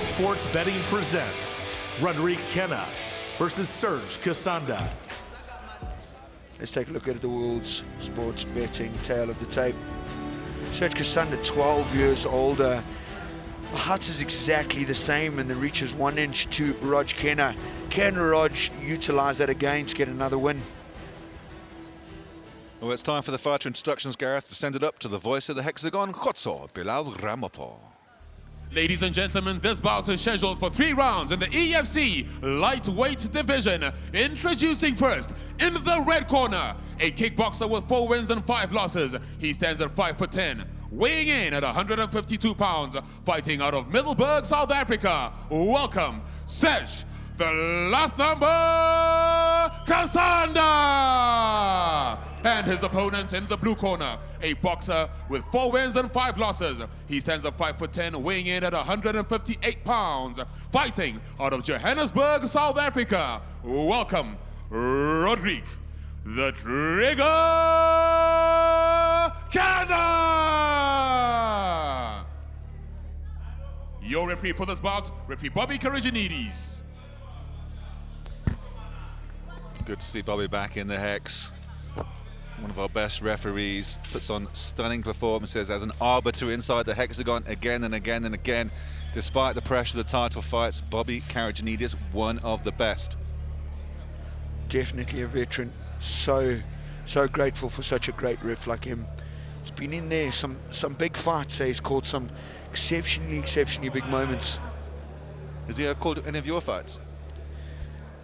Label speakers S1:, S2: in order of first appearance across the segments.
S1: World Sports Betting presents Rodrique Kena versus Kasanda Ii.
S2: Let's take a look at the world's sports betting tale of the tape. Kasanda Ii, 12 years older. The height is exactly the same and the reach is 1 inch to Rodrique Kena. Can Rog utilize that again to get another win?
S3: Well, it's time for the fighter introductions, Gareth, to send it up to the voice of the hexagon, Khotso Bilal Ramapo.
S4: Ladies and gentlemen, this bout is scheduled for 3 rounds in the EFC lightweight division. Introducing first, in the red corner, a kickboxer with 4 wins and 5 losses. He stands at 5'10", weighing in at 152 pounds, fighting out of Middelburg, South Africa. Welcome, Serge, the last number, Kasanda! And his opponent in the blue corner, a boxer with 4 wins and 5 losses. He stands at 5'10", weighing in at 158 pounds, fighting out of Johannesburg, South Africa. Welcome, Rodrique, the Trigger Kena! Your referee for this bout, referee Bobby Karajanides.
S3: Good to see Bobby back in the hex. One of our best referees, puts on stunning performances as an arbiter inside the hexagon again and again and again. Despite the pressure of the title fights, Bobby Karajanides, one of the best.
S2: Definitely a veteran. So grateful for such a great ref like him. He's been in there some big fights. He's called some exceptionally big moments.
S3: Has he called any of your fights?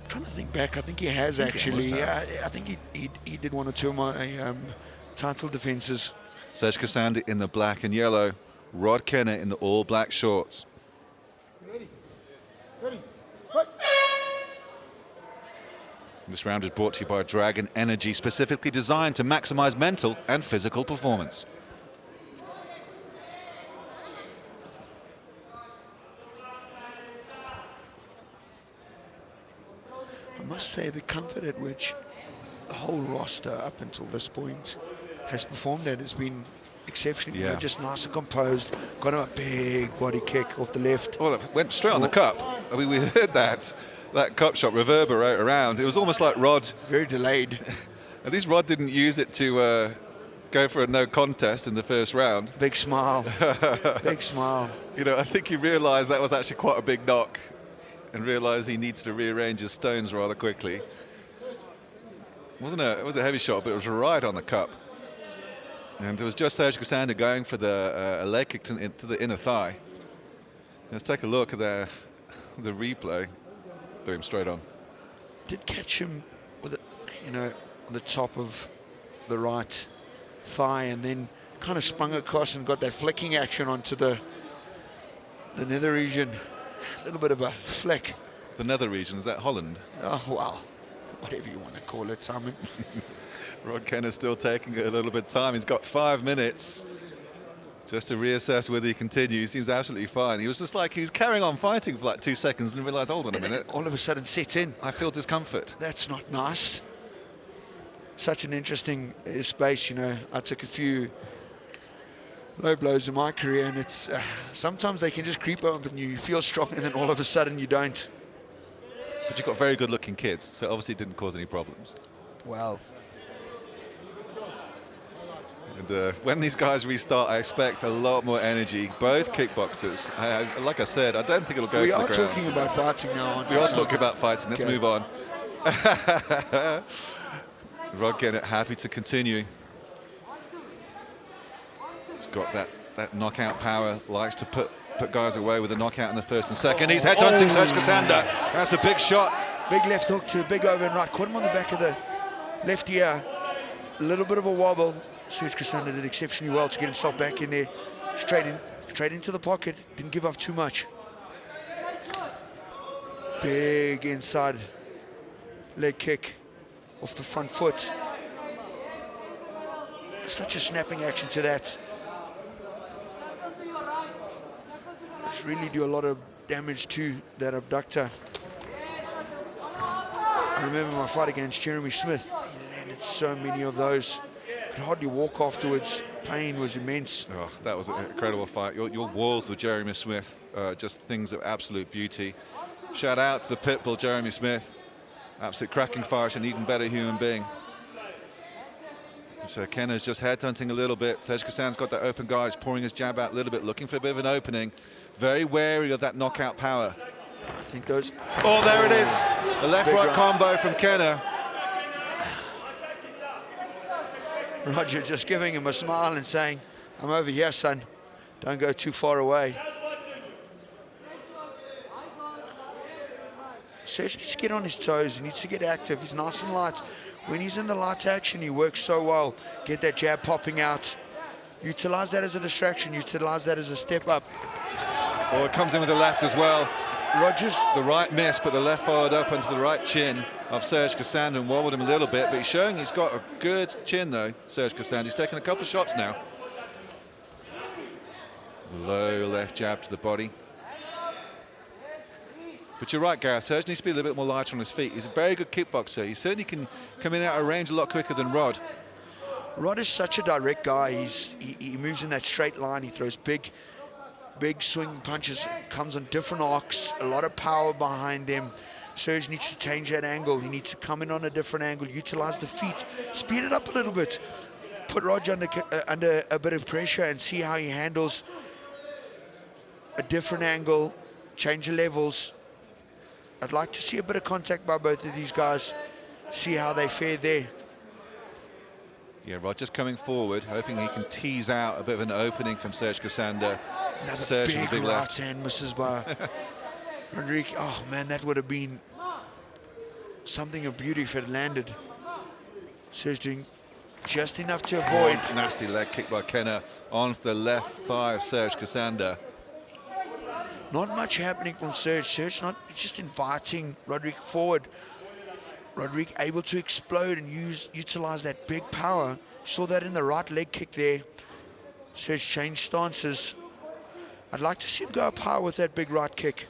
S2: I'm trying to think back. I think he has actually. Yeah, I think he did 1 or 2 of my title defenses.
S3: Serge Kasanda in the black and yellow, Rod Kena in the all black shorts.
S5: Ready, fight!
S3: This round is brought to you by Dragon Energy, specifically designed to maximize mental and physical performance.
S2: I must say the comfort at which the whole roster up until this point has performed at has been exceptional.
S3: Yeah.
S2: Just nice and composed. Got him a big body kick off the left.
S3: Well, it went straight on the cup. I mean, we heard that cup shot reverberate around. It was almost like Rod.
S2: Very delayed.
S3: At least Rod didn't use it to go for a no contest in the first round.
S2: Big smile. Big smile.
S3: You know, I think he realized that was actually quite a big knock and realized he needs to rearrange his stones rather quickly. It was a heavy shot, but it was right on the cup. And it was just Serge Kasanda going for the leg kick to the inner thigh. Let's take a look at the replay. Boom, straight on.
S2: Did catch him with it, on the top of the right thigh, and then kind of sprung across and got that flicking action onto the nether region. A little bit of a flick.
S3: The nether region, is that Holland?
S2: Oh, well, whatever you want to call it, Simon.
S3: Rod Kena's still taking a little bit of time. He's got 5 minutes just to reassess whether he continues. He seems absolutely fine. He was just like, he was carrying on fighting for like 2 seconds and realized, hold on a minute.
S2: All of a sudden set in.
S3: I feel discomfort.
S2: That's not nice. Such an interesting space, I took a few low blows in my career, and it's sometimes they can just creep up and you feel strong and then all of a sudden you don't.
S3: But you've got very good looking kids, so obviously it didn't cause any problems.
S2: Well,
S3: and when these guys restart, I expect a lot more energy. Both kickboxers, like I said, I don't think it'll go to the ground.
S2: We are talking about fighting now, aren't we?
S3: We are talking about fighting. Let's move on. Rod Kena happy to continue. He's got that knockout power, likes to put guys away with a knockout in the first and second. He's headhunting Serge Kasanda. That's a big shot.
S2: Big left hook to the big over and right. Caught him on the back of the left ear. A little bit of a wobble. Serge Kasanda did exceptionally well to get himself back in there. Straight into the pocket. Didn't give up too much. Big inside leg kick off the front foot. Such a snapping action to that. Just really do a lot of damage to that abductor. I remember my fight against Jeremy Smith. He landed so many of those. Could hardly walk afterwards. pain was immense.
S3: Oh, that was an incredible fight. Your walls with Jeremy Smith, just things of absolute beauty. Shout out to the pitbull, Jeremy Smith. Absolute cracking fight, an even better human being. So Kena's just headhunting a little bit. Serge Kassanda's got that open guard. He's pouring his jab out a little bit, looking for a bit of an opening. Very wary of that knockout power.
S2: I think those...
S3: Oh, there it is. A left-right combo from Kena.
S2: Roger just giving him a smile and saying, I'm over here, son. Don't go too far away. Serge needs to get on his toes. He needs to get active. He's nice and light. When he's in the light action, he works so well. Get that jab popping out. Utilize that as a distraction. Utilize that as a step up.
S3: Oh, it comes in with the left as well.
S2: Rogers.
S3: The right missed, but the left followed up onto the right chin of Serge Kasanda and wobbled him a little bit, but he's showing he's got a good chin though, Serge Kasanda. He's taken a couple of shots now. Low left jab to the body. But you're right, Gareth. Serge needs to be a little bit more lighter on his feet. He's a very good kickboxer. He certainly can come in out of range a lot quicker than Rod.
S2: Rod is such a direct guy. He moves in that straight line. He throws big swing punches. Comes on different arcs. A lot of power behind them. Serge needs to change that angle. He needs to come in on a different angle. Utilize the feet. Speed it up a little bit. Put Rog under a bit of pressure and see how he handles a different angle. Change the levels. I'd like to see a bit of contact by both of these guys, see how they fare there.
S3: Yeah, Rod just coming forward, hoping he can tease out a bit of an opening from Serge Kasanda.
S2: Another
S3: Serge
S2: big,
S3: with a big
S2: right
S3: left
S2: hand misses by Rodrique. Oh man, that would have been something of beauty if it landed. Serge doing just enough to avoid.
S3: Oh, nasty leg kick by Kena onto the left thigh of Serge Kasanda.
S2: Not much happening from Serge. Serge not just inviting Rodrique forward. Rodrique able to explode and utilize that big power. Saw that in the right leg kick there. Serge changed stances. I'd like to see him go up high with that big right kick.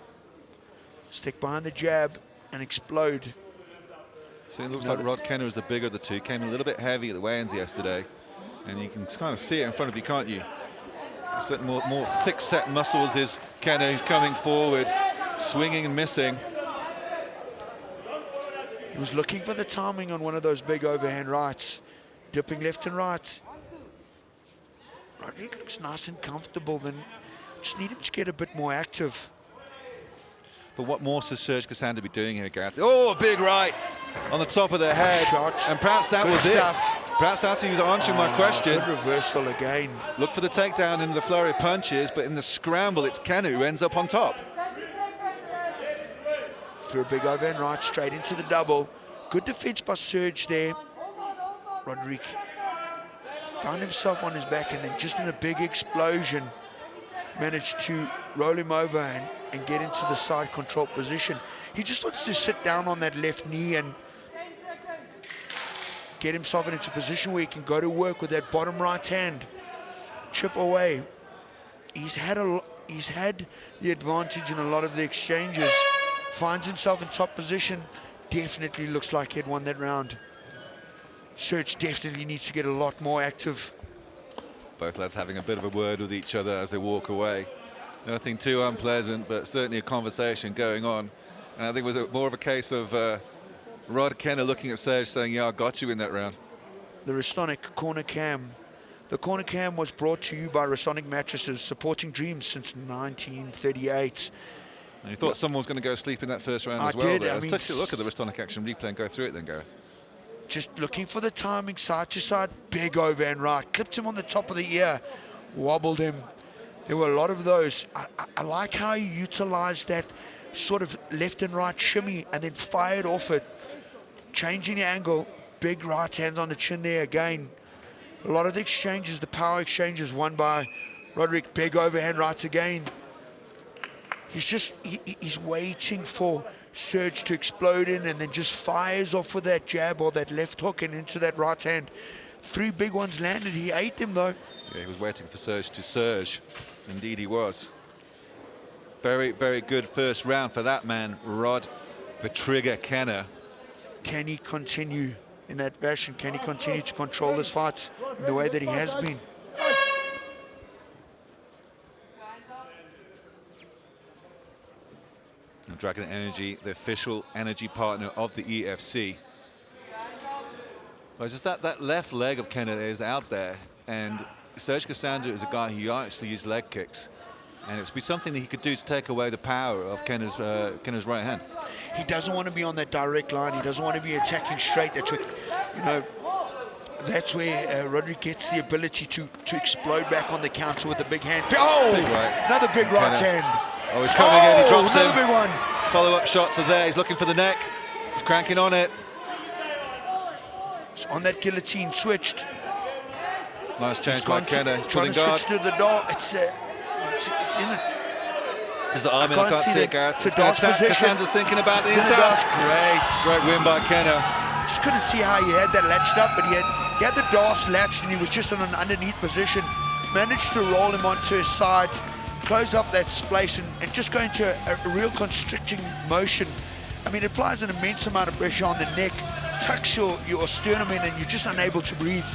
S2: Stick behind the jab and explode.
S3: So it looks like Rod Kena is the bigger of the two. Came a little bit heavy at the weigh-ins yesterday. And you can kind of see it in front of you, can't you? More thick-set muscles is Kena, who's coming forward, swinging and missing.
S2: He was looking for the timing on one of those big overhand rights, dipping left and right. Rodrigue looks nice and comfortable, then just need him to get a bit more active.
S3: But what more should Serge Kasanda be doing here, Gareth? Oh, a big right on the top of the head.
S2: Shot.
S3: And perhaps that
S2: Good
S3: was
S2: stuff.
S3: it. Perhaps that's he was answering my question.
S2: Good reversal again.
S3: Look for the takedown in the flurry of punches, but in the scramble, it's Kena who ends up on top.
S2: Threw a big overhand right straight into the double. Good defense by Serge there. Rodrigue found himself on his back and then just in a big explosion managed to roll him over and get into the side control position. He just wants to sit down on that left knee and get himself into a position where he can go to work with that bottom right hand. Chip away. He's had the advantage in a lot of the exchanges. Finds himself in top position. Definitely looks like he had won that round. Serge definitely needs to get a lot more active.
S3: Both lads having a bit of a word with each other as they walk away. Nothing too unpleasant, but certainly a conversation going on. And I think it was more of a case of Rod Kena looking at Serge saying, yeah, I got you in that round.
S2: The Restonic corner cam. The corner cam was brought to you by Restonic Mattresses, supporting dreams since 1938.
S3: And you thought someone was going to go sleep in that first round as well.
S2: I did.
S3: There.
S2: I mean,
S3: Let's take a look at the Restonic action replay and go through it then, Gareth.
S2: Just looking for the timing, side to side, big overhand right. Clipped him on the top of the ear, wobbled him. There were a lot of those. I like how he utilized that sort of left and right shimmy and then fired off it. Changing the angle, big right hands on the chin there again. A lot of the exchanges, the power exchanges won by Rodrigue. Big overhand rights again. He's waiting for Serge to explode in and then just fires off with that jab or that left hook and into that right hand. 3 big ones landed. He ate them though.
S3: Yeah, he was waiting for Serge to surge. Indeed he was. Very, very good first round for that man, Rod the Trigger Kena.
S2: Can he continue in that fashion? Can he continue to control this fight in the way that he has been?
S3: from Dragon Energy, the official energy partner of the EFC. But just that left leg of Kena is out there, and Serge Kasanda is a guy who actually uses leg kicks, and it's be something that he could do to take away the power of Kena's right hand.
S2: He doesn't want to be on that direct line. He doesn't want to be attacking straight. That's what, you know, that's where Rodrigue gets the ability to explode back on the counter with the big hand. Oh,
S3: Big right.
S2: Another big right hand.
S3: Oh, he's coming in, he drops
S2: another
S3: him.
S2: big one.
S3: Follow-up shots are there, he's looking for the neck. He's cranking on it.
S2: It's on that guillotine, switched.
S3: Nice change by Kena, he's
S2: trying
S3: pulling
S2: to
S3: guard.
S2: switch to the door. It's in it.
S3: There's the arm in, I can't see it, Gareth.
S2: It's a
S3: It's gonna
S2: dodge
S3: attack.
S2: position.
S3: Kasanda's thinking about it.
S2: It's in the dodge. Great.
S3: Great win by Kena.
S2: Just couldn't see how he had that latched up, but he had the DOS latched and he was just in an underneath position. Managed to roll him onto his side, close up that space and just go into a real constricting motion. I mean, it applies an immense amount of pressure on the neck, tucks your sternum in and you're just unable to breathe.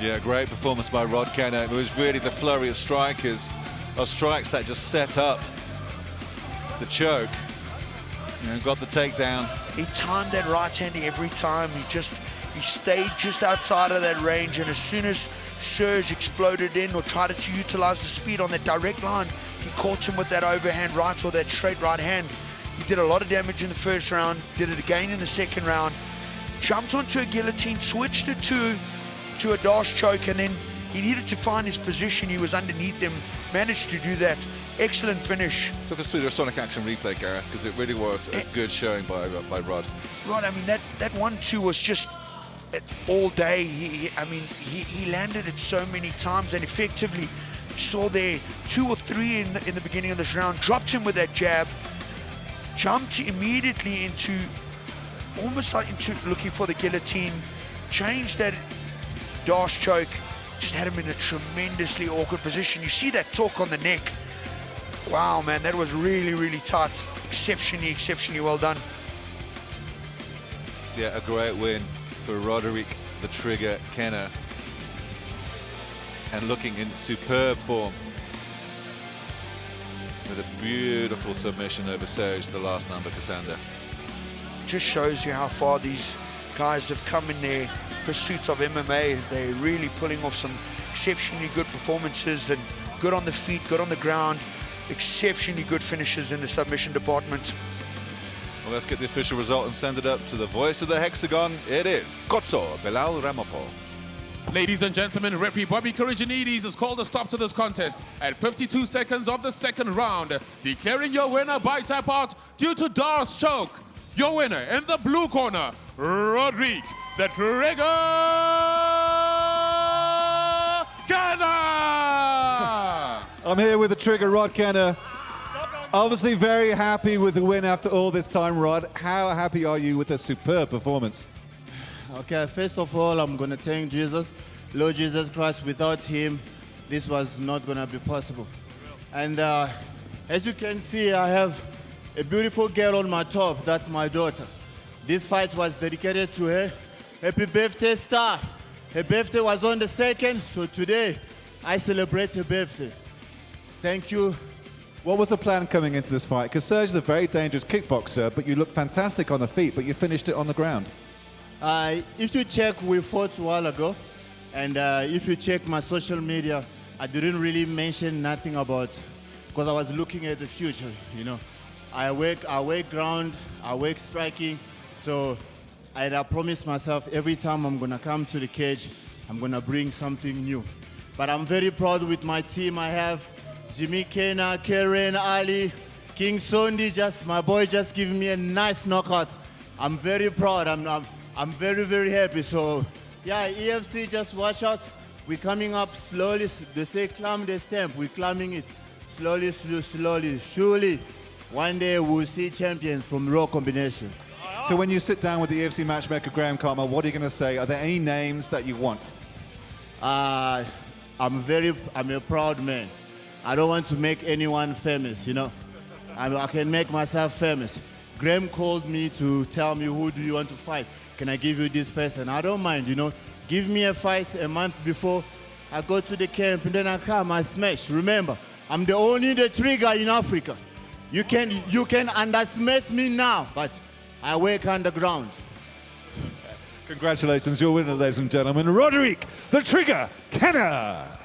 S3: Yeah, great performance by Rod Kena. It was really the flurry of strikes that just set up the choke. You know, got the takedown.
S2: He timed that right hand every time. He stayed just outside of that range, and as soon as Serge exploded in or tried to utilize the speed on that direct line, he caught him with that overhand right or that straight right hand. He did a lot of damage in the first round, did it again in the second round, jumped onto a guillotine, switched it to a dash choke, and then he needed to find his position. He was underneath them, managed to do that. Excellent finish.
S3: Took us through the Sonic Action replay, Gareth, because it really was a good showing by Rod.
S2: Rod, I mean, that 1-2 was just all day. He landed it so many times, and effectively saw there 2 or 3 in the beginning of this round, dropped him with that jab, jumped immediately into almost like into looking for the guillotine, changed that dash choke, just had him in a tremendously awkward position. You see that torque on the neck. Wow, man, that was really, really tight. Exceptionally well done.
S3: Yeah, a great win for Rodrique the Trigger Kena, and looking in superb form with a beautiful submission over Serge, the last number, Kasanda.
S2: Just shows you how far these guys have come in their pursuit of MMA. They're really pulling off some exceptionally good performances, and good on the feet, good on the ground, exceptionally good finishes in the submission department.
S3: Well, let's get the official result and send it up to the voice of the hexagon. It is Kotso Belal Ramapo.
S4: Ladies and gentlemen, referee Bobby Corrigianides has called a stop to this contest at 52 seconds of the second round, declaring your winner by tap out due to Dar's choke. Your winner in the blue corner, Rodrigue the Trigger Kena!
S6: I'm here with the Trigger, Rod Kena. Obviously very happy with the win after all this time, Rod. How happy are you with a superb performance?
S5: Okay, first of all, I'm going to thank Jesus, Lord Jesus Christ. Without him, this was not going to be possible. And as you can see, I have a beautiful girl on my top. That's my daughter. This fight was dedicated to her. Happy birthday, Star. Her birthday was on the 2nd, so today I celebrate her birthday. Thank you.
S6: What was the plan coming into this fight? Because Serge is a very dangerous kickboxer, but you look fantastic on the feet, but you finished it on the ground.
S5: If you check, we fought a while ago, and if you check my social media, I didn't really mention nothing about, because I was looking at the future, you know. I work ground, I work striking, so I promised myself every time I'm gonna come to the cage, I'm gonna bring something new. But I'm very proud with my team. I have Jimmy Kena, Karen, Ali, King Sondi, my boy just giving me a nice knockout. I'm very proud. I'm very, very happy. So, yeah, EFC, just watch out. We're coming up slowly. They say climb the stamp. We're climbing it slowly, slowly. Surely, one day we'll see champions from raw combination.
S6: So when you sit down with the EFC matchmaker, Graham Cartmel, what are you going to say? Are there any names that you want?
S5: I'm a proud man. I don't want to make anyone famous, you know. I can make myself famous. Graham called me to tell me, who do you want to fight? Can I give you this person? I don't mind, you know. Give me a fight a month before I go to the camp, and then I come, I smash. Remember, I'm the only Trigger in Africa. You can underestimate me now, but I work underground.
S6: Congratulations, your winner, ladies and gentlemen, Rodrique "The Trigger" Kena.